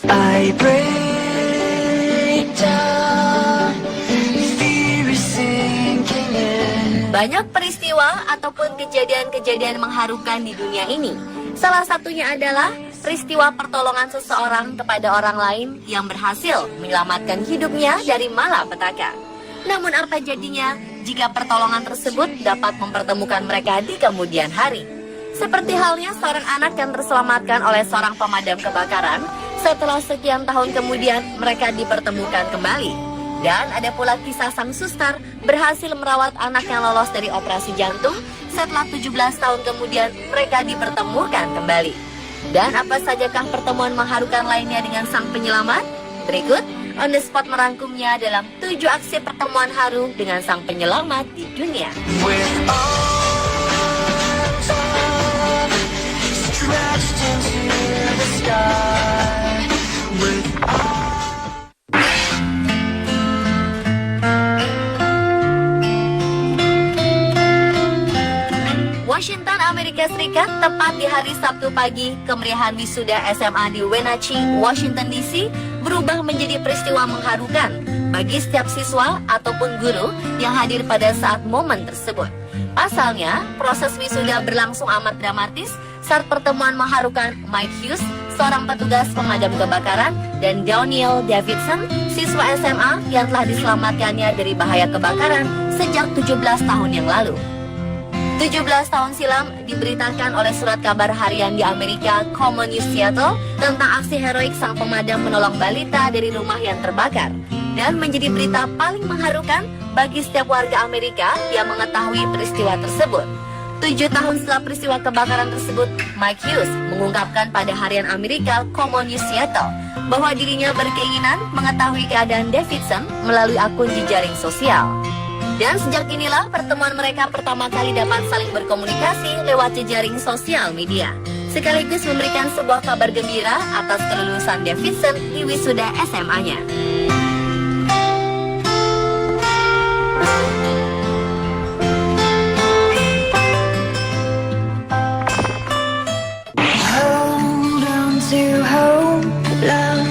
I break down, fear is sinking in. Banyak peristiwa ataupun kejadian-kejadian mengharukan di dunia ini. Salah satunya adalah peristiwa pertolongan seseorang kepada orang lain yang berhasil menyelamatkan hidupnya dari malapetaka. Namun apa jadinya jika pertolongan tersebut dapat mempertemukan mereka di kemudian hari? Seperti halnya seorang anak yang terselamatkan oleh seorang pemadam kebakaran, setelah sekian tahun kemudian mereka dipertemukan kembali. Dan ada pula kisah sang suster berhasil merawat anak yang lolos dari operasi jantung, setelah 17 tahun kemudian mereka dipertemukan kembali. Dan apa sajakah pertemuan mengharukan lainnya dengan sang penyelamat? Berikut On The Spot merangkumnya dalam 7 aksi pertemuan haru dengan sang penyelamat di dunia. With arms up, stretched into the sky. With Washington, Amerika Serikat, tepat di hari Sabtu pagi, kemeriahan wisuda SMA di Wenatchee, Washington DC, berubah menjadi peristiwa mengharukan bagi setiap siswa ataupun guru yang hadir pada saat momen tersebut. Pasalnya, proses wisuda berlangsung amat dramatis saat pertemuan mengharukan Mike Hughes, seorang petugas pemadam kebakaran, dan Daniel Davidson, siswa SMA yang telah diselamatkannya dari bahaya kebakaran sejak 17 tahun yang lalu. 17 tahun silam diberitakan oleh surat kabar harian di Amerika Common News Seattle tentang aksi heroik sang pemadam menolong balita dari rumah yang terbakar dan menjadi berita paling mengharukan bagi setiap warga Amerika yang mengetahui peristiwa tersebut. 7 tahun setelah peristiwa kebakaran tersebut, Mike Hughes mengungkapkan pada harian Amerika Common News Seattle bahwa dirinya berkeinginan mengetahui keadaan Davidson melalui akun jejaring sosial. Dan sejak inilah pertemuan mereka pertama kali dapat saling berkomunikasi lewat jejaring sosial media, sekaligus memberikan sebuah kabar gembira atas kelulusan Davidson di wisuda SMA-nya. hold on to hope, love.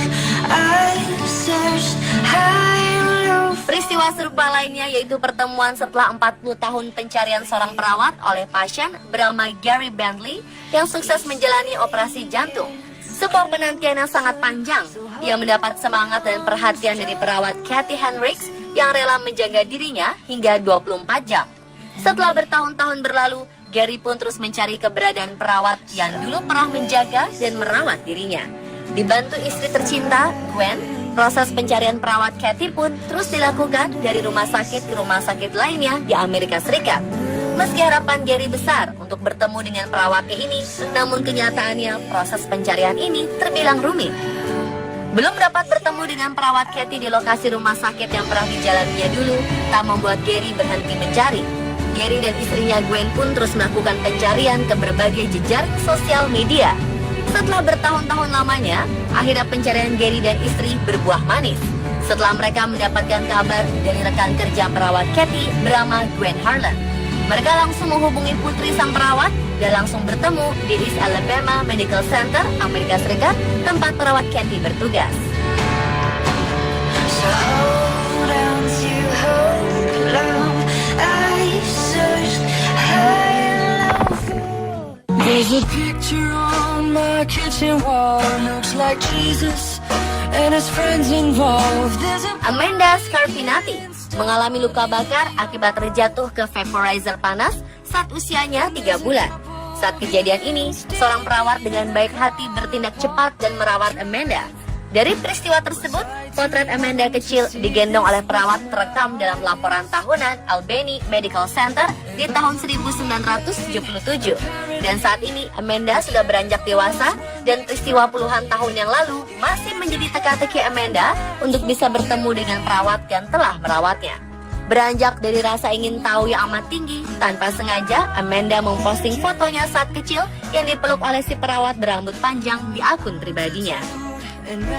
I searched high and low. Peristiwa serupa lainnya yaitu pertemuan setelah 40 tahun pencarian seorang perawat oleh pasien bernama Gary Bentley yang sukses menjalani operasi jantung. Sebuah penantian yang sangat panjang. Ia mendapat semangat dan perhatian dari perawat Kathy Hendricks yang rela menjaga dirinya hingga 24 jam. Setelah bertahun-tahun berlalu, Gary pun terus mencari keberadaan perawat yang dulu pernah menjaga dan merawat dirinya. Dibantu istri tercinta, Gwen, proses pencarian perawat Kathy pun terus dilakukan dari rumah sakit ke rumah sakit lainnya di Amerika Serikat. Meski harapan Gary besar untuk bertemu dengan perawatnya ini, namun kenyataannya proses pencarian ini terbilang rumit. Belum dapat bertemu dengan perawat Kathy di lokasi rumah sakit yang pernah dijalaninya dulu, tak membuat Gary berhenti mencari. Gary dan istrinya Gwen pun terus melakukan pencarian ke berbagai jejaring sosial media. Setelah bertahun-tahun lamanya, akhirnya pencarian Gary dan istri berbuah manis. Setelah mereka mendapatkan kabar dari rekan kerja perawat Kathy bernama Gwen Harlan. Mereka langsung menghubungi putri sang perawat dan langsung bertemu di East Alabama Medical Center, Amerika Serikat, tempat perawat Kathy bertugas. So hold on to hope, love. I searched high and low for. There's a picture on my kitchen wall. Looks like Jesus and his friends involved. There's a Amanda Scarpinati mengalami luka bakar akibat terjatuh ke vaporizer panas saat usianya 3 bulan. Saat kejadian ini, seorang perawat dengan baik hati bertindak cepat dan merawat Amanda. Dari peristiwa tersebut, potret Amanda kecil digendong oleh perawat terekam dalam laporan tahunan Albany Medical Center di tahun 1977. Dan saat ini Amanda sudah beranjak dewasa dan peristiwa puluhan tahun yang lalu masih menjadi teka-teki Amanda untuk bisa bertemu dengan perawat yang telah merawatnya. Beranjak dari rasa ingin tahu yang amat tinggi, tanpa sengaja Amanda memposting fotonya saat kecil yang dipeluk oleh si perawat berambut panjang di akun pribadinya.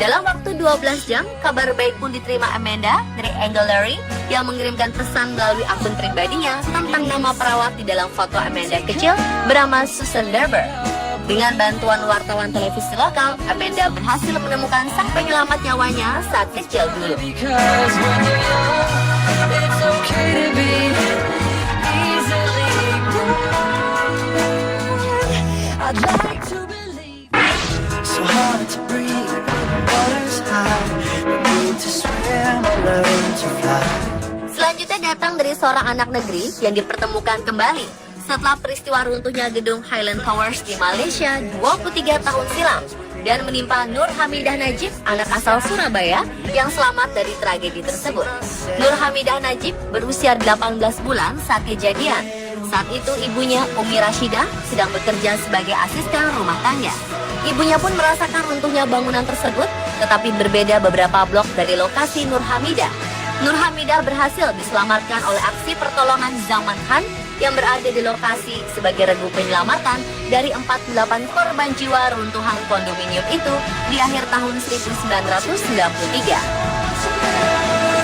Dalam waktu 12 jam, kabar baik pun diterima Amanda dari Angel Larry yang mengirimkan pesan melalui akun pribadinya tentang nama perawat di dalam foto Amanda kecil bernama Susan Derber. Dengan bantuan wartawan televisi lokal, Amanda berhasil menemukan sang penyelamat nyawanya saat kecil dulu. Because when you're young, it's okay to be easily wrong. I'd like to believe. So hard to breathe, water's high. No need to swim or learn to fly. Selanjutnya datang dari seorang anak negeri yang dipertemukan kembali setelah peristiwa runtuhnya gedung Highland Towers di Malaysia 23 tahun silam dan menimpa Nur Hamidah Najib, anak asal Surabaya yang selamat dari tragedi tersebut. Nur Hamidah Najib berusia 18 bulan saat kejadian. Saat itu ibunya Umi Rashidah sedang bekerja sebagai asisten rumah tangga. Ibunya pun merasakan runtuhnya bangunan tersebut, tetapi berbeda beberapa blok dari lokasi Nur Hamidah. Nur Hamidah berhasil diselamatkan oleh aksi pertolongan Zaman Khan yang berada di lokasi sebagai regu penyelamatan dari 48 korban jiwa runtuhan kondominium itu di akhir tahun 1993.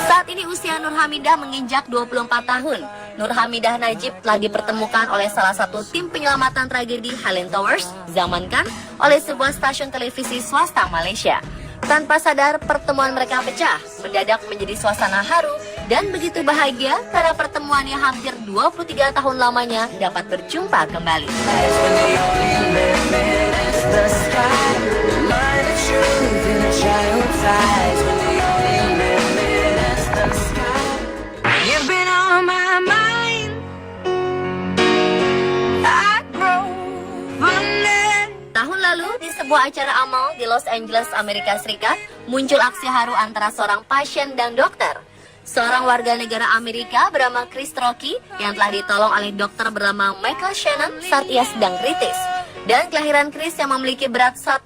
Saat ini usia Nur Hamidah menginjak 24 tahun. Nur Hamidah Najib telah dipertemukan oleh salah satu tim penyelamatan tragedi Highland Towers, Zaman Khan, oleh sebuah stasiun televisi swasta Malaysia. Tanpa sadar, pertemuan mereka pecah, mendadak menjadi suasana haru, dan begitu bahagia karena pertemuannya hampir 23 tahun lamanya dapat berjumpa kembali. Tahun lalu, di sebuah acara amal di Los Angeles, Amerika Serikat, muncul aksi haru antara seorang pasien dan dokter. Seorang warga negara Amerika bernama Chris Rocky yang telah ditolong oleh dokter bernama Michael Shannon saat ia sedang kritis. Dan kelahiran Chris yang memiliki berat 1,4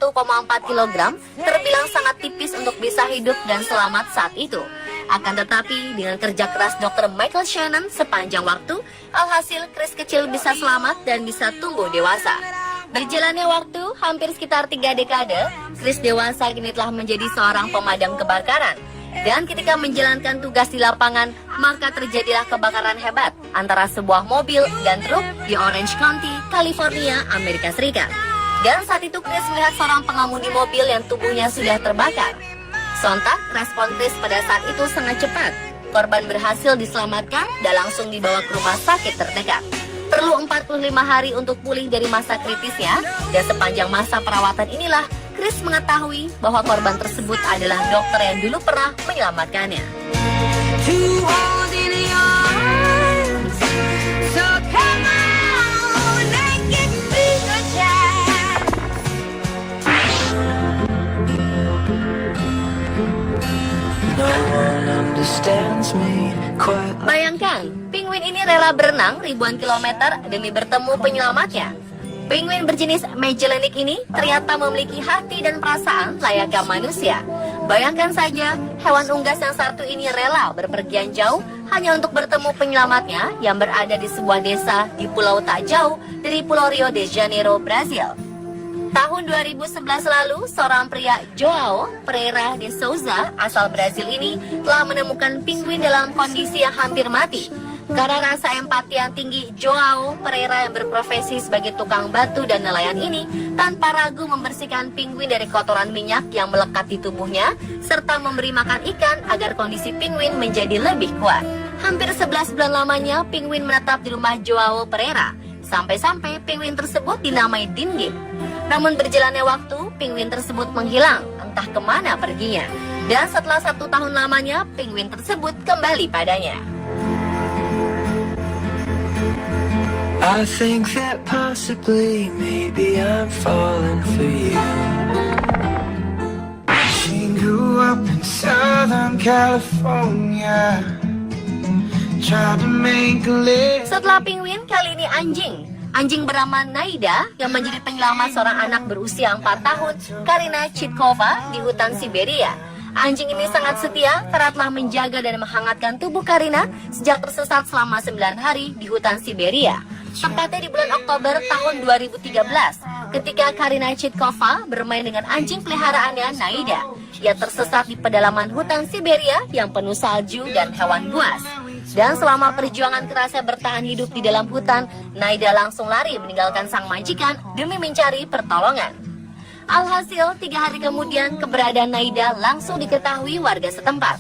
kg terbilang sangat tipis untuk bisa hidup dan selamat saat itu. Akan tetapi, dengan kerja keras dokter Michael Shannon sepanjang waktu, alhasil Chris kecil bisa selamat dan bisa tumbuh dewasa. Berjalannya waktu, hampir sekitar 3 dekade, Chris dewasa kini telah menjadi seorang pemadam kebakaran. Dan ketika menjalankan tugas di lapangan, maka terjadilah kebakaran hebat antara sebuah mobil dan truk di Orange County, California, Amerika Serikat. Dan saat itu Chris melihat seorang pengemudi mobil yang tubuhnya sudah terbakar. Sontak, respon Chris pada saat itu sangat cepat. Korban berhasil diselamatkan dan langsung dibawa ke rumah sakit terdekat. Perlu 45 hari untuk pulih dari masa kritisnya, dan sepanjang masa perawatan inilah Chris mengetahui bahwa korban tersebut adalah dokter yang dulu pernah menyelamatkannya. Bayangkan, penguin ini rela berenang ribuan kilometer demi bertemu penyelamatnya. Penguin berjenis Magellanic ini ternyata memiliki hati dan perasaan layaknya manusia. Bayangkan saja, hewan unggas yang satu ini rela berpergian jauh hanya untuk bertemu penyelamatnya yang berada di sebuah desa di pulau tak jauh dari Pulau Rio de Janeiro, Brazil. Tahun 2011 lalu, seorang pria Joao Pereira de Souza asal Brazil ini telah menemukan penguin dalam kondisi yang hampir mati. Karena rasa empati yang tinggi, Joao Pereira yang berprofesi sebagai tukang batu dan nelayan ini tanpa ragu membersihkan penguin dari kotoran minyak yang melekat di tubuhnya serta memberi makan ikan agar kondisi penguin menjadi lebih kuat. Hampir 11 bulan lamanya penguin menetap di rumah Joao Pereira. Sampai-sampai penguin tersebut dinamai Dinggit. Namun berjalannya waktu, penguin tersebut menghilang, entah kemana perginya. Dan setelah 1 tahun lamanya, penguin tersebut kembali padanya. I think that possibly, maybe I'm falling for you. She grew up in Southern California, tried to make a living. Setelah penguin, kali ini anjing. Anjing bernama Naida yang menjadi penyelamat seorang anak berusia 4 tahun, Karina Chitkova, di hutan Siberia. Anjing ini sangat setia karena telah menjaga dan menghangatkan tubuh Karina sejak tersesat selama 9 hari di hutan Siberia. Tepatnya di bulan Oktober tahun 2013, ketika Karina Chitkova bermain dengan anjing peliharaannya Naida. Ia tersesat di pedalaman hutan Siberia yang penuh salju dan hewan buas. Dan selama perjuangan kerasnya bertahan hidup di dalam hutan, Naida langsung lari meninggalkan sang majikan demi mencari pertolongan. Alhasil, 3 hari kemudian keberadaan Naida langsung diketahui warga setempat.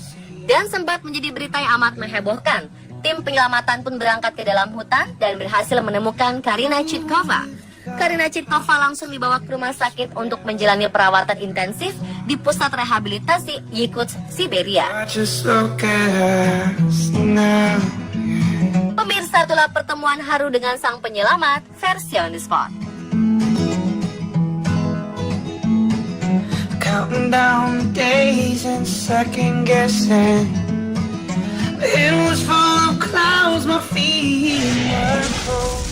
Dan sempat menjadi berita yang amat menghebohkan. Tim penyelamatan pun berangkat ke dalam hutan dan berhasil menemukan Karina Chitkova. Karina Chitkova langsung dibawa ke rumah sakit untuk menjalani perawatan intensif di pusat rehabilitasi Yakutsk, Siberia. Pemirsa, itulah pertemuan haru dengan sang penyelamat versi On The Spot. Counting down days and second guessing. It was full of clouds, my feet were cold.